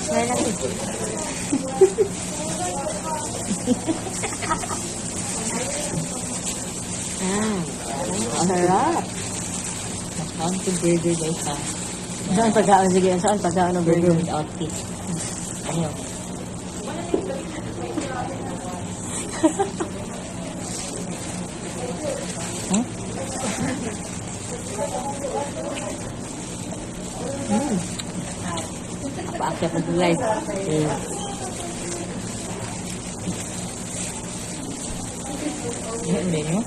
Ngayon natin. Ang harap. Saan to burger guys ha? Saan pagkaon? Sige, saan pagkaon ng Burger burger? with outfit. Ano? Hmm? Apa-apa pa guys. Hindi nyo?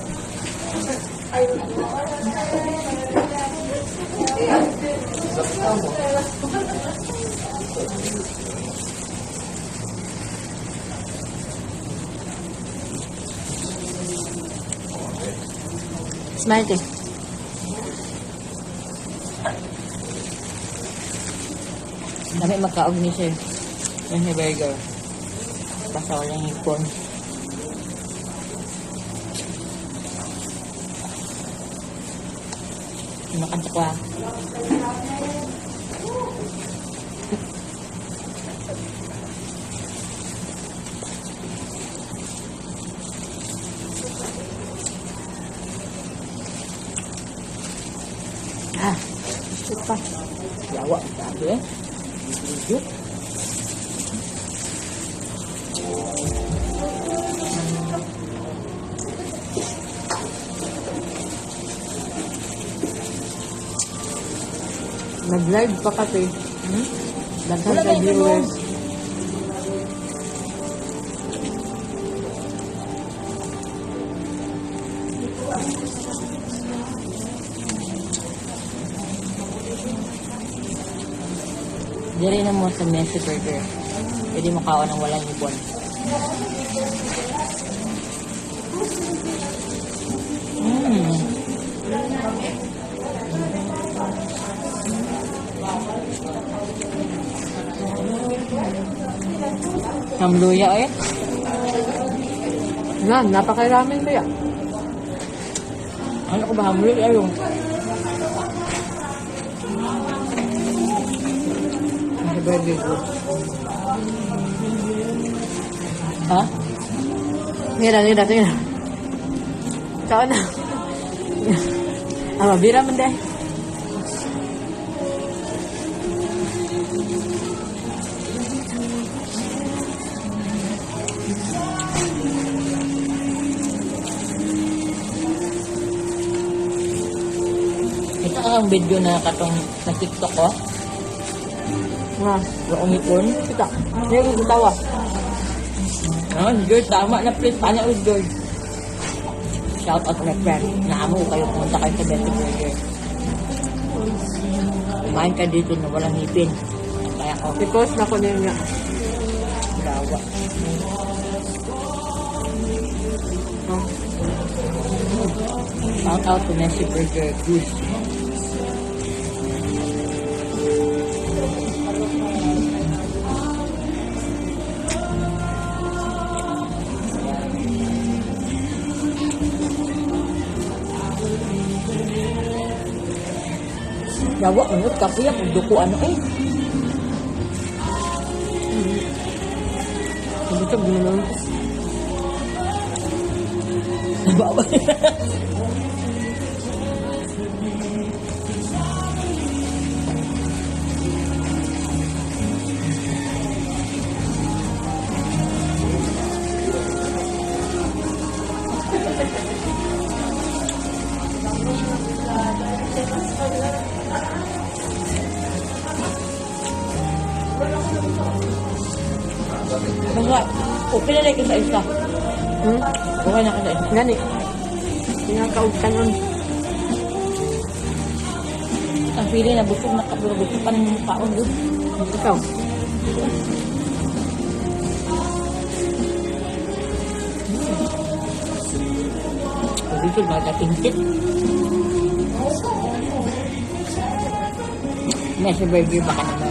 Smile ka. Dami magkaog ni sir. Yung burger. Basta walang hipon. Makanta ko ah. Ito pa. Yawa. Sabi eh. Yuk. Nag-live pa kasi. Daghan Wala sa na yung viewers. Diri na mo sa Messi Burger. Pwede mo kaon ng walang hipon. Hamluya eh. Yan, napakaramin ba yan? Ano ko ba hamluya yung? Very good. Ha? Mira. Ikaw na. Mabira man dahil. Ito ang video na katong na TikTok ko. Waong hipon. Kita. Hindi ko kutawa. George, tama na please. Paano with George? Shout out to my friend. Naamo kayo pumunta kayo sa Messi Burger. Kumain ka dito na walang hipin. Kaya ako. Because na ko niya. Dawa. Shout out to Messi Burger. Good. Dawa, unod ka kuya, kung duko ano eh. Hindi ka gano'n. Nabawa. Basta, okay na lang ka sa isa. Okay na ka sa isa. Gani. Pinakaugtan nun. Ang pili na busog na kaburo, busog pa ng kaon doon. Ikaw. Dito magatingkit. Messi Burger baka naman.